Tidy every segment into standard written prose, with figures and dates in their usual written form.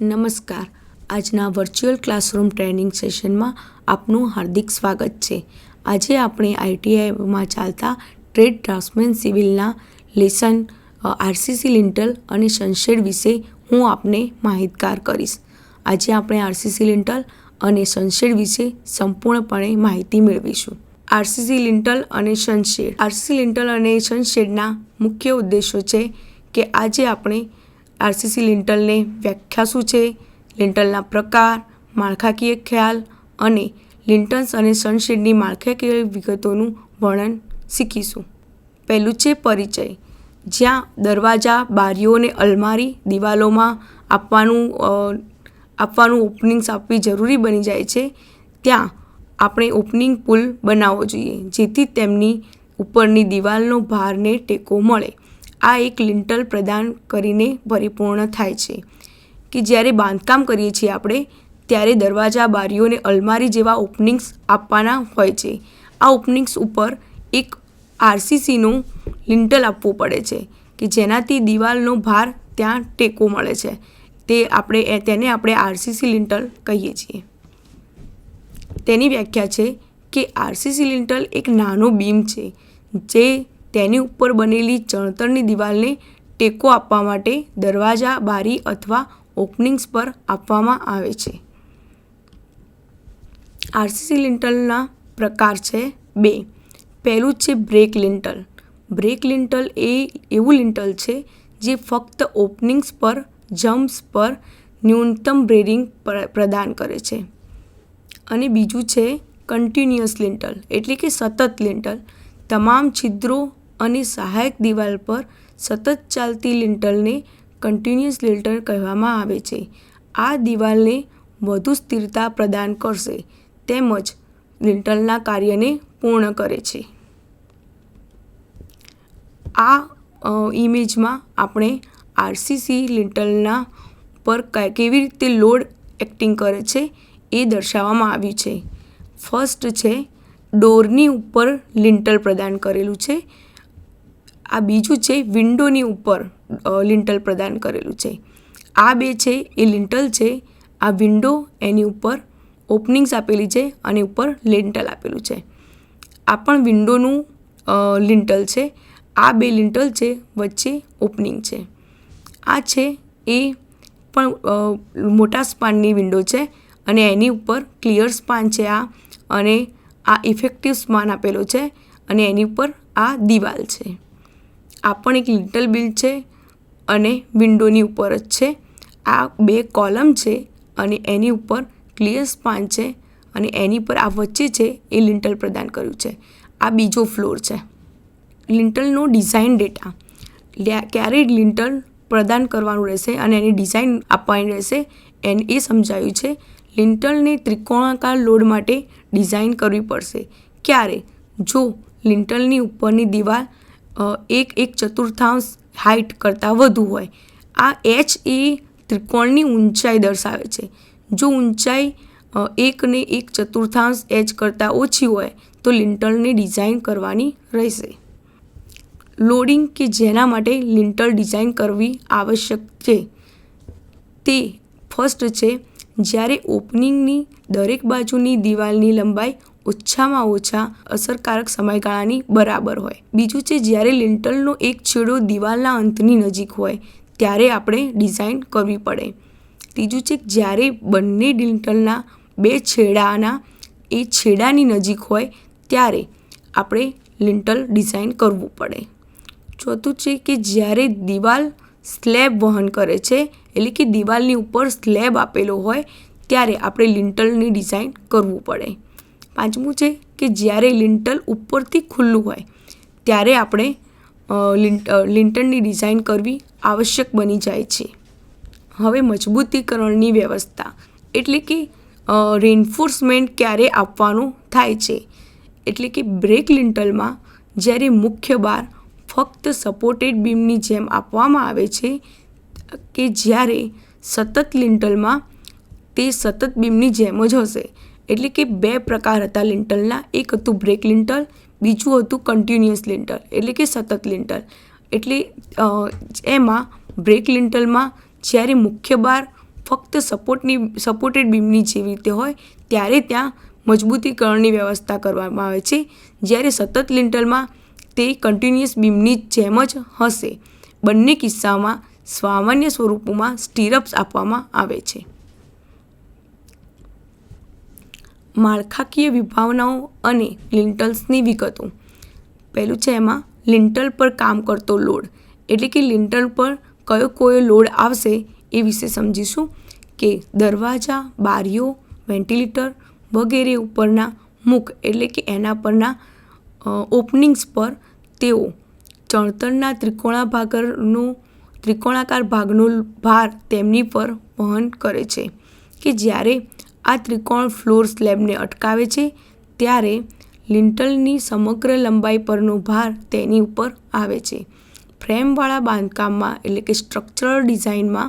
નમસ્કાર. આજના virtual classroom training સેશનમાં આપનું હાર્દિક સ્વાગત છે. આજે આપણે આઈટીઆઈમાં ચાલતા ટ્રેડ ડ્રાફ્ટ્સમેન સિવિલના લેસન આરસીસી લિંટલ અને સનશેડ વિશે હું આપને માહિતગાર કરીશ. આજે આપણે આરસીસી લિંટલ અને સનશેડ વિશે સંપૂર્ણપણે માહિતી મેળવીશું. આરસીસી લિંટલ અને સનશેડ. આરસીસી લિંટલ અને સનશેડના મુખ્ય ઉદ્દેશો છે કે આજે આપણે આરસીસી લિંટલને વ્યાખ્યા શું છે, લિંટલના પ્રકાર, માળખાકીય ખ્યાલ અને લિંટલ્સ અને સનશેડની માળખાકીય વિગતોનું વર્ણન શીખીશું. પહેલું છે પરિચય. જ્યાં દરવાજા, બારીઓ અને અલમારી દિવાલોમાં આપવાનું ઓપનિંગ્સ આપવી જરૂરી બની જાય છે, ત્યાં આપણે ઓપનિંગ પુલ બનાવવો જોઈએ જેથી તેમની ઉપરની દિવાલનો ભારને ટેકો મળે. આ એક લિંટલ પ્રદાન કરીને પરિપૂર્ણ થાય છે કે જ્યારે બાંધકામ કરીએ છીએ આપણે ત્યારે દરવાજા, બારીઓ અને અલમારી જેવા ઓપનિંગ્સ આપવાના હોય છે. આ ઓપનિંગ્સ ઉપર એક આરસીસીનું લિંટલ આપવું પડે છે કે જેનાથી દિવાલનો ભાર ત્યાં ટેકો મળે છે. તેને આપણે આરસીસી લિંટલ કહીએ છીએ. તેની વ્યાખ્યા છે કે આરસીસી લિંટલ એક નાનો બીમ છે જે તેની ઉપર બનેલી ચણતરની દિવાલને ટેકો આપવા માટે દરવાજા, બારી અથવા ઓપનિંગ્સ પર આપવામાં આવે છે. આરસીસી લિંટલના પ્રકાર છે 2. પહેલું છે બ્રેક લિંટલ. બ્રેક લિંટલ એ એવું લિંટલ છે જે ફક્ત ઓપનિંગ્સ પર જમ્પ્સ પર ન્યૂનતમ બેરિંગ પ્રદાન કરે છે. અને બીજું છે કન્ટિન્યુઅસ લિંટલ એટલે કે સતત લિંટલ. તમામ છિદ્રો અને સહાયક દિવાલ પર સતત ચાલતી લિંટલને કન્ટિન્યુઅસ લિંટલ કહેવામાં આવે છે. આ દિવાલને વધુ સ્થિરતા પ્રદાન કરશે તેમજ લિંટલના કાર્યને પૂર્ણ કરે છે. આ ઇમેજમાં આપણે આરસીસી લિંટલના પર કેવી રીતે લોડ એક્ટિંગ કરે છે એ દર્શાવવામાં આવ્યું છે. ફર્સ્ટ છે ડોરની ઉપર લિંટલ પ્રદાન કરેલું છે. આ બીજું છે વિન્ડોની ઉપર લિંટલ પ્રદાન કરેલું છે. આ બે છે એ લિંટલ છે. આ વિન્ડો એની ઉપર ઓપનિંગ્સ આપેલી છે અને ઉપર લિંટલ આપેલું છે. આ પણ વિન્ડોનું લિંટલ છે. આ બે લિંટલ છે, વચ્ચે ઓપનિંગ છે. આ છે એ પણ મોટા સ્પાનની વિન્ડો છે અને એની ઉપર ક્લિયર સ્પાન છે અને આ ઇફેક્ટિવ સ્પાન આપેલો છે અને એની ઉપર આ દિવાલ છે. આ પણ એક લિંટલ બિલ્ડ છે અને વિન્ડોની ઉપર જ છે. આ બે કોલમ છે અને એની ઉપર ક્લિયર સ્પાન છે અને એની પર આ વચ્ચે છે એ લિંટલ પ્રદાન કર્યું છે. આ બીજો ફ્લોર છે. લિંટલનો ડિઝાઇન ડેટા. ક્યારે લિંટલ પ્રદાન કરવાનું રહેશે અને એની ડિઝાઇન આપવાની રહેશે એ સમજાવ્યું છે. લિંટલને ત્રિકોણાકાર લોડ માટે ડિઝાઇન કરવી પડશે. ક્યારે? જો લિંટલની ઉપરની દિવાલ 1/4 હાઇટ કરતાં વધુ હોય. આ h એ ત્રિકોણની ઊંચાઈ દર્શાવે છે. જો ઊંચાઈ 1/4 h કરતાં ઓછી હોય તો લિંટલને ડિઝાઇન કરવાની રહેશે. લોડિંગ કે જેના માટે લિંટલ ડિઝાઇન કરવી આવશ્યક છે તે ફર્સ્ટ છે જ્યારે ઓપનિંગની દરેક બાજુની દિવાલની લંબાઈ ઓછામાં ઓછા અસરકારક સમયગાળાની બરાબર હોય. બીજું છે જ્યારે લિંટલનો એક છેડો દિવાલના અંતની નજીક હોય ત્યારે આપણે ડિઝાઇન કરવી પડે. ત્રીજું છે જ્યારે બંને લિંટલના બે છેડાની નજીક હોય ત્યારે આપણે લિંટલ ડિઝાઇન કરવું પડે. ચોથું છે કે જ્યારે દિવાલ સ્લેબ વહન કરે છે એટલે કે દિવાલની ઉપર સ્લેબ આપેલો હોય ત્યારે આપણે લિંટલની ડિઝાઇન કરવું પડે. પાંચમું છે કે જ્યારે લિંટલ ઉપરથી ખુલ્લું હોય ત્યારે આપણે લિંટલની ડિઝાઇન કરવી આવશ્યક બની જાય છે. હવે મજબૂતીકરણની વ્યવસ્થા એટલે કે રેન્ફોર્સમેન્ટ ક્યારે આપવાનું થાય છે. એટલે કે બ્રેક લિંટલમાં જ્યારે મુખ્ય બાર ફક્ત સપોર્ટેડ બીમની જેમ આપવામાં આવે છે કે જ્યારે સતત લિંટલમાં તે સતત બીમની જેમ જ હશે. એટલે કે બે પ્રકાર હતા લિંટલના. એક હતું બ્રેક લિંટલ, બીજું હતું કન્ટિન્યુઅસ લિંટલ એટલે કે સતત લિંટલ. એટલે એમાં બ્રેક લિંટલમાં જ્યારે મુખ્ય બાર ફક્ત સપોર્ટેડ બીમની જેવી રીતે હોય ત્યારે ત્યાં મજબૂતીકરણની વ્યવસ્થા કરવામાં આવે છે, જ્યારે સતત લિંટલમાં તે કન્ટિન્યુઅસ બીમની જેમ જ હશે. બંને કિસ્સામાં સામાન્ય સ્વરૂપોમાં સ્ટીરપ્સ આપવામાં આવે છે. માળખાકીય વિભાવનાઓ અને લિંટલ્સની વિગતો. પહેલું છે એમાં લિંટલ પર કામ કરતો લોડ, એટલે કે લિંટલ પર કયો લોડ આવશે એ વિશે સમજીશું કે દરવાજા, બારીઓ, વેન્ટિલેટર વગેરે ઉપરના મુખ એટલે કે એના પરના ઓપનિંગ્સ પર તેઓ ચણતરના ત્રિકોણાકાર ભાગનો ભાર તેમની પર વહન કરે છે કે જ્યારે આ ત્રિકોણ ફ્લોર સ્લેબને અટકાવે છે ત્યારે લિંટલની સમગ્ર લંબાઈ પરનો ભાર તેની ઉપર આવે છે. ફ્રેમવાળા બાંધકામમાં એટલે કે સ્ટ્રક્ચરલ ડિઝાઇનમાં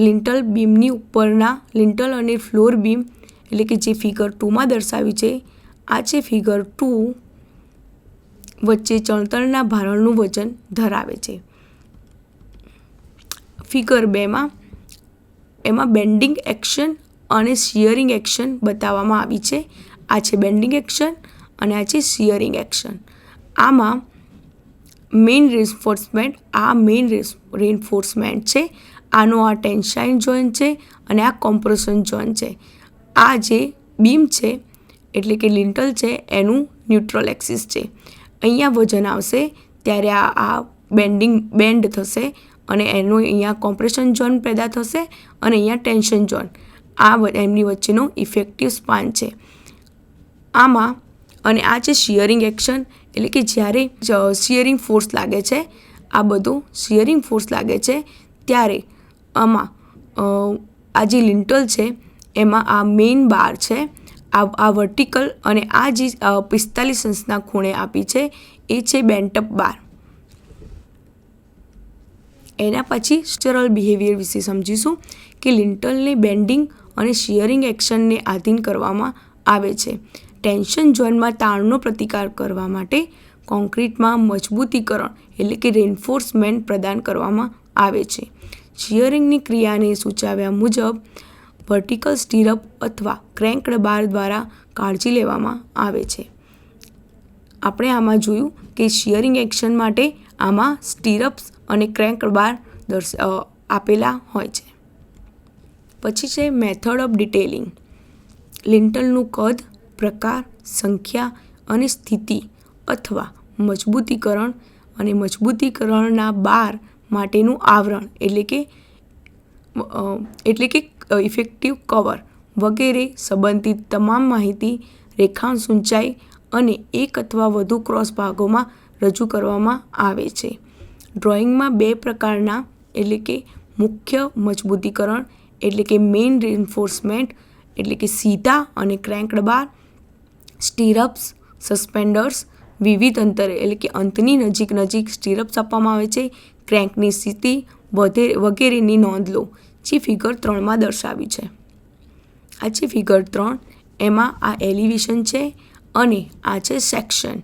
લિંટલ બીમની ઉપરના લિંટલ અને ફ્લોર બીમ એટલે કે જે ફિગર 2માં દર્શાવ્યું છે, આ છે ફિગર 2, વચ્ચે ચણતરના ભારણનું વજન ધરાવે છે. ફિગર 2માં એમાં બેન્ડિંગ એક્શન અને શિયરિંગ એક્શન બતાવવામાં આવી છે. આ છે બેન્ડિંગ એક્શન અને આ છે શિયરિંગ એક્શન. આમાં મેઇન રેન્ફોર્સમેન્ટ છે. આનો આ ટેન્સાઇલ જોઈન્ટ છે અને આ કોમ્પ્રેશન જોઈન્ટ છે. આ જે બીમ છે એટલે કે લિંટલ છે એનું ન્યુટ્રલ એક્સિસ છે. અહીંયા વજન આવશે ત્યારે આ બેન્ડ થશે અને એનો અહીંયા કોમ્પ્રેશન ઝોન પેદા થશે અને અહીંયા ટેન્શન ઝોન. આ એમની વચ્ચેનો ઇફેક્ટિવ સ્પાન છે આમાં. અને આ છે શિયરિંગ એક્શન એટલે કે જ્યારે શિયરિંગ ફોર્સ લાગે છે, આ બધો શિયરિંગ ફોર્સ લાગે છે ત્યારે આમાં આ જે લિંટલ છે એમાં આ મેઇન બાર છે, આ વર્ટિકલ અને આ જે 45 અંશના ખૂણે આપી છે એ છે બેન્ટઅપ બાર. એના પછી સ્ટ્રક્ચરલ બિહેવિયર વિશે સમજીશું કે લિંટલને બેન્ડિંગ અને શિયરિંગ એક્શનને આધીન કરવામાં આવે છે. ટેન્શન ઝોનમાં તાણનો પ્રતિકાર કરવા માટે કોન્ક્રીટમાં મજબૂતીકરણ એટલે કે રેન્ફોર્સમેન્ટ પ્રદાન કરવામાં આવે છે. શિયરિંગની ક્રિયાને સૂચવ્યા મુજબ વર્ટિકલ સ્ટીરઅપ અથવા ક્રેન્ક્ડ બાર દ્વારા કાળજી લેવામાં આવે છે. આપણે આમાં જોયું કે શિયરિંગ એક્શન માટે આમાં સ્ટીરઅપ્સ અને ક્રેન્ક્ડ બાર આપેલા હોય છે. પછી છે મેથડ ઓફ ડિટેલિંગ. લિંટલનું કદ, પ્રકાર, સંખ્યા અને સ્થિતિ અથવા મજબૂતીકરણના બાર માટેનું આવરણ એટલે કે ઇફેક્ટિવ કવર વગેરે સંબંધિત તમામ માહિતી રેખાંશ ઊંચાઈ અને એક અથવા વધુ ક્રોસ ભાગોમાં રજૂ કરવામાં આવે છે. ડ્રોઈંગમાં 2 પ્રકારના એટલે કે મુખ્ય મજબૂતીકરણ એટલે કે મેઇન રેન્ફોર્સમેન્ટ એટલે કે સીધા અને ક્રેન્ક્ડ બાર, સ્ટીરપ્સ, સસ્પેન્ડર્સ વિવિધ અંતરે એટલે કે અંતની નજીક સ્ટીરપ્સ આપવામાં આવે છે. ક્રેન્કની સ્થિતિ વગેરેની નોંધ લો જે ફિગર 3માં દર્શાવી છે. આ છે ફિગર 3, એમાં આ એલિવેશન છે અને આ છે સેક્શન.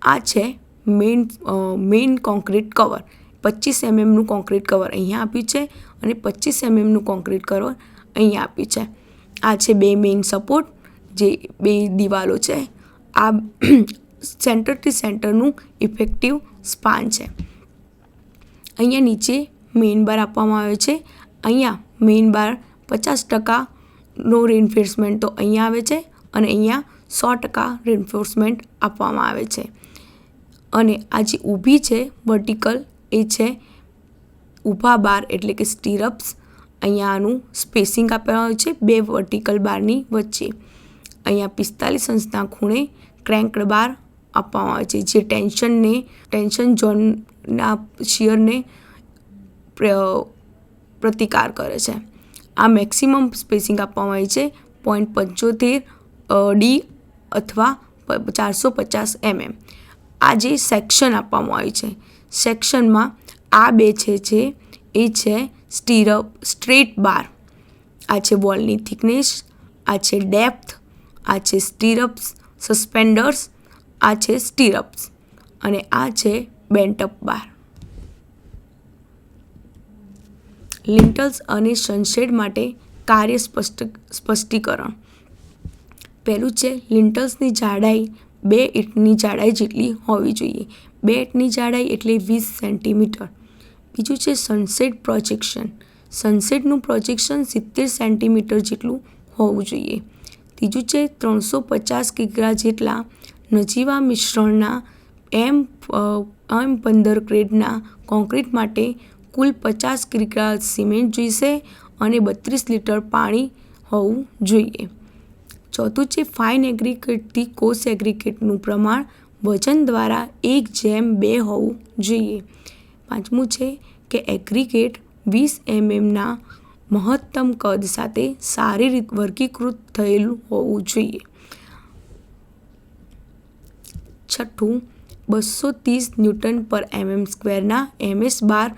આ છે મેઇન કોન્ક્રીટ કવર. 25 mmનું કોન્ક્રીટ કવર અહીંયા આપ્યું છે અને 25 mmનું કોન્ક્રીટ કવર અહીંયા આપ્યું છે. આ છે 2 મેઇન સપોર્ટ જે 2 દિવાલો છે. આ સેન્ટરથી સેન્ટરનું ઇફેક્ટિવ સ્પાન છે. અહીંયા નીચે મેઇન બાર આપવામાં આવે છે. અહીંયા મેઇન બાર 50%નો રેન્ફોર્સમેન્ટ તો અહીંયા આવે છે અને અહીંયા 100% રેન્ફોર્સમેન્ટ આપવામાં આવે છે. અને આ જે ઊભી છે વર્ટિકલ એ છે ઊભા બાર એટલે કે સ્ટીરપ્સ. અહીંયા આનું સ્પેસિંગ આપવામાં આવે છે 2 વર્ટિકલ બારની વચ્ચે. અહીંયા 45 અંશના ખૂણે ક્રેન્ક્ડ બાર આપવામાં આવે છે જે ટેન્શન ઝોનના શિયરને પ્રતિકાર કરે છે. આ મેક્સિમમ સ્પેસિંગ આપવામાં આવે છે 0.75 D અથવા 450 mm. આ જે સેક્શન આપવામાં આવી છે, સેક્શનમાં આ 2 છે એ છે સ્ટ્રેટ બાર. આ છે વોલની થિકનેસ, આ છે ડેપ્થ, આ છે સ્ટીરપ્સ, સસ્પેન્ડર્સ, આ છે સ્ટીરપ્સ અને આ છે બેન્ટ અપ બાર. લિન્ટલ્સ અને સનશેડ માટે કાર્ય સ્પષ્ટીકરણ. પહેલું છે લિન્ટલ્સની જાડાઈ 2 ઇંટની જાડાઈ જેટલી હોવી જોઈએ. 2 ઇંટની જાડાઈ એટલે 20 સેન્ટીમીટર. બીજું છે સનસેટ પ્રોજેક્શન. સનસેટનું પ્રોજેક્શન 70 સેન્ટીમીટર જેટલું હોવું જોઈએ. ત્રીજું છે 350 કિગ્રા જેટલા નજીવા મિશ્રણના M15 ગ્રેડના કોન્ક્રીટ માટે કુલ 50 કિગ્રા સિમેન્ટ જોઈશે અને 32 લીટર પાણી હોવું જોઈએ. ચોથું છે ફાઇન એગ્રીગેટથી કોર્સ એગ્રીગેટનું પ્રમાણ વજન દ્વારા 1:2 હોવું જોઈએ. પાંચમું છે કે એગ્રીગેટ 20 mmના મહત્તમ કદ સાથે સારી રીતે વર્ગીકૃત થયેલું હોવું જોઈએ. છઠ્ઠું 230 ન્યૂટન પર mm²ના MS બાર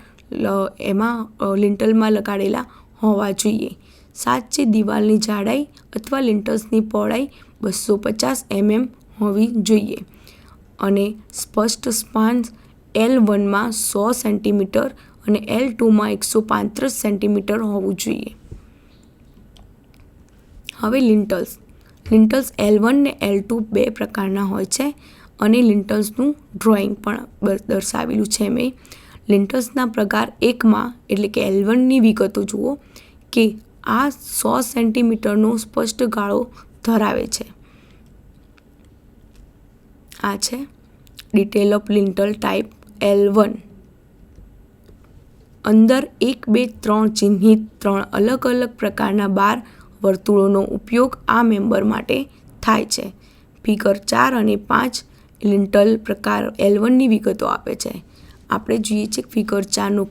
એમાં લિન્ટલમાં લગાડેલા હોવા જોઈએ. 7 છે દિવાલની જાડાઈ અથવા લિન્ટલ્સની પહોળાઈ 250 mm હોવી જોઈએ અને સ્પષ્ટ સ્પાન L1માં 100 સેન્ટીમીટર અને L2માં 135 સેન્ટીમીટર હોવું જોઈએ. હવે લિન્ટલ્સ L1 ને L2 બે પ્રકારના હોય છે અને લિન્ટલ્સનું ડ્રોઈંગ પણ દર્શાવેલું છે. મેં લિન્ટલ્સના પ્રકાર 1માં એટલે કે L1ની વિગતો જુઓ કે આ 100 સેન્ટીમીટરનો સ્પષ્ટ ગાળો ધરાવે છે. આ છે ડિટેલ ઓફ લિન્ટલ ટાઈપ L1. અંદર 1, 2, 3 ચિહ્નિત 3 અલગ અલગ પ્રકારના બાર વર્તુળોનો ઉપયોગ આ મેમ્બર માટે થાય છે. ફિગર 4 અને 5 લિન્ટલ પ્રકાર L1ની વિગતો આપે છે. આપણે જોઈએ છીએ ફિગર 4નો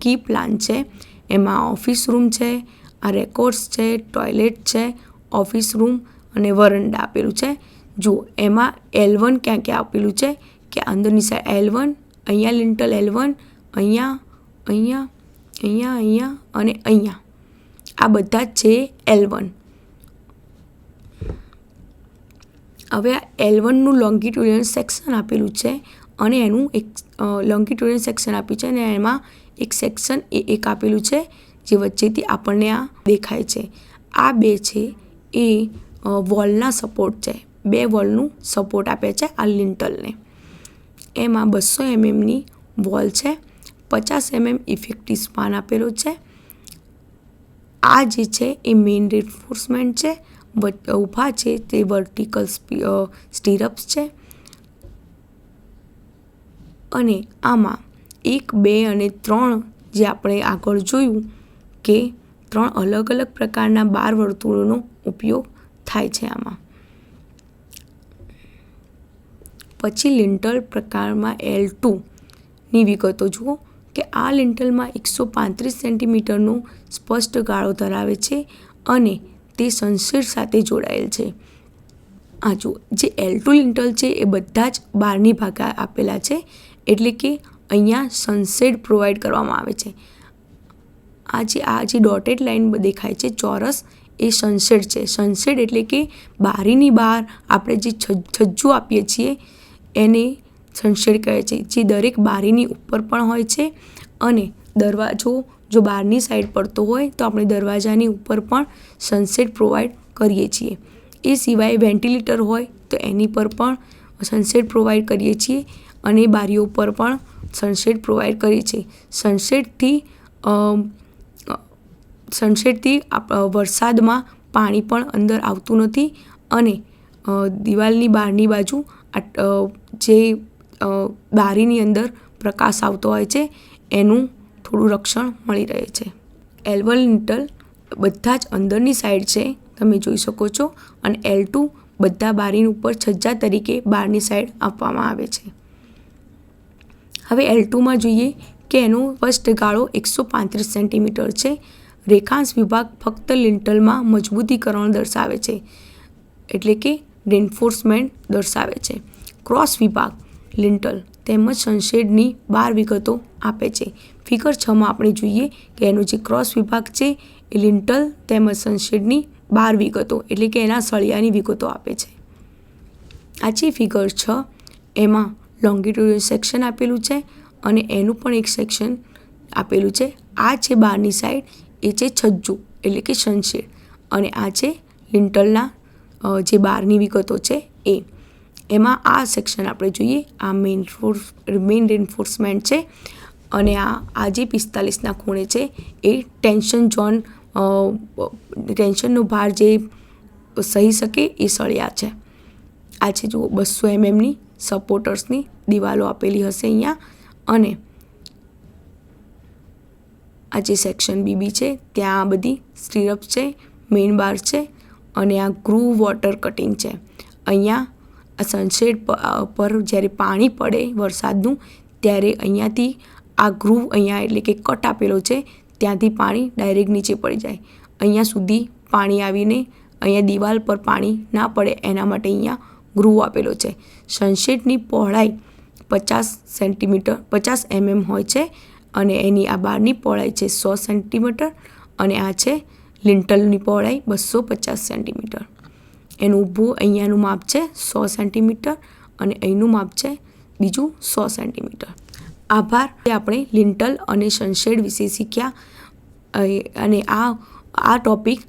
કી પ્લાન છે. એમાં ઓફિસ રૂમ છે, આ રેકોર્ડ્સ છે, ટોયલેટ છે, ઓફિસ રૂમ અને વરંડા આપેલું છે. જુઓ એમાં L1 ક્યાં ક્યાં આપેલું છે કે અંદરની સાઈડ L1, અહીંયા લિન્ટલ L1, અહીંયા અહીંયા અહીંયા અહીંયા અને અહીંયા આ બધા જ છે L1. હવે આ L1નું લોંગિટ્યુડિયન સેક્શન આપેલું છે અને એનું એક લોંગિટ્યુડિયન સેક્શન આપ્યું છે અને એમાં એક સેક્શન એક આપેલું છે જે વચ્ચેથી આપણને આ દેખાય છે. આ બે છે એ વોલના સપોર્ટ છે. 2 વોલનું સપોર્ટ આપે છે આ લિન્ટલને. એમાં 200 mmની વોલ છે, 50 mm ઇફેક્ટિવ સ્પાન આપેલો છે. આ જે છે એ મેઇન રેન્ફોર્સમેન્ટ છે. ઊભા છે તે વર્ટિકલ સ્ટીરપ્સ છે અને આમાં 1, 2 અને 3 જે આપણે આગળ જોયું કે 3 અલગ અલગ પ્રકારના બાર વર્તુળોનો ઉપયોગ થાય છે આમાં. પછી લિન્ટલ પ્રકારમાં L2ની વિગતો જુઓ કે આ લિન્ટલમાં 135 સેન્ટીમીટરનો સ્પષ્ટ ગાળો ધરાવે છે અને તે સનશેડ સાથે જોડાયેલ છે. આ જુઓ જે L2 લિન્ટલ છે એ બધા જ બારની ભાગે આપેલા છે એટલે કે અહીંયા સનશેડ પ્રોવાઈડ કરવામાં આવે છે. આ જે ડોટેડ લાઇન દેખાય છે ચોરસ એ સનશેડ છે. સનશેડ એટલે કે બારીની બહાર આપણે જે છજ્જુ આપીએ છીએ એને સનશેડ કહે છે, જે દરેક બારીની ઉપર પણ હોય છે અને દરવાજો જો બહારની સાઈડ પડતો હોય તો આપણે દરવાજાની ઉપર પણ સનશેડ પ્રોવાઈડ કરીએ છીએ. એ સિવાય વેન્ટિલેટર હોય તો એની પર પણ સનશેડ પ્રોવાઈડ કરીએ છીએ અને બારીઓ પર પણ સનશેડ પ્રોવાઈડ કરીએ છીએ. સનશેડથી વરસાદમાં પાણી પણ અંદર આવતું નથી અને દિવાલની બહારની બાજુ જે બારીની અંદર પ્રકાશ આવતો હોય છે એનું થોડું રક્ષણ મળી રહે છે. L1 લિન્ટલ બધા જ અંદરની સાઈડ છે તમે જોઈ શકો છો અને L2 બધા બારીની ઉપર છજ્જા તરીકે બહારની સાઈડ આપવામાં આવે છે. હવે L2માં જોઈએ કે એનો સ્પષ્ટ ગાળો 135 સેન્ટીમીટર છે. રેખાંશ વિભાગ ફક્ત લિન્ટલમાં મજબૂતીકરણ દર્શાવે છે એટલે કે રેન્ફોર્સમેન્ટ દર્શાવે છે. ક્રોસ વિભાગ લિન્ટલ તેમજ સનશેડની 12 વિગતો આપે છે. ફિગર 6માં આપણે જોઈએ કે એનો જે ક્રોસ વિભાગ છે એ લિન્ટલ તેમજ સનશેડની 12 વિગતો એટલે કે એના સળિયાની વિગતો આપે છે. આ છે ફિગર 6. એમાં લોંગિટ્યુડિયલ સેક્શન આપેલું છે અને એનું પણ એક સેક્શન આપેલું છે. આ છે બહારની સાઈડ, એ છે છજ્જુ એટલે કે સનશેડ, અને આ છે લિન્ટલના જે બહારની વિગતો છે એ. એમાં આ સેક્શન આપણે જોઈએ, આ મેઇન રેન્ફોર્સમેન્ટ છે, અને આ જે 45ના ખૂણે છે એ ટેન્શન ઝોન, ટેન્શનનો ભાર જે સહી શકે એ સળિયા છે. આ છે જુઓ 200 mm સપોર્ટર્સની દિવાલો આપેલી હશે અહીંયા, અને આ જે સેક્શન બીબી છે ત્યાં આ બધી સ્ટીરપ્સ છે, મેઇન બાર છે, અને આ ગ્રુવ વોટર કટિંગ છે. અહીંયા આ સનશેડ પર જ્યારે પાણી પડે વરસાદનું, ત્યારે અહીંયાથી આ ગ્રુવ અહીંયા એટલે કે કટ આપેલો છે ત્યાંથી પાણી ડાયરેક્ટ નીચે પડી જાય. અહીંયા સુધી પાણી આવીને અહીંયા દિવાલ પર પાણી ના પડે એના માટે અહીંયા ગ્રુવ આપેલો છે. સનશેડની પહોળાઈ 50 mm હોય છે, અને એની આ બહારની પહોળાઈ છે 100 cm, અને આ છે લિન્ટલની પહોળાઈ 250 cm. એનું ઊભું અહીંયાનું માપ છે 100 cm, અને અહીંનું માપ છે બીજું 100 cm. આભાર. આપણે લિન્ટલ અને સનશેડ વિશે શીખ્યા, અને આ ટોપિક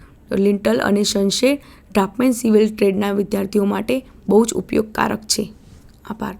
લિન્ટલ અને સનશેડ ડ્રાફ્ટમેન સિવિલ ટ્રેડના વિદ્યાર્થીઓ માટે બહુ જ ઉપયોગકારક છે. આભાર.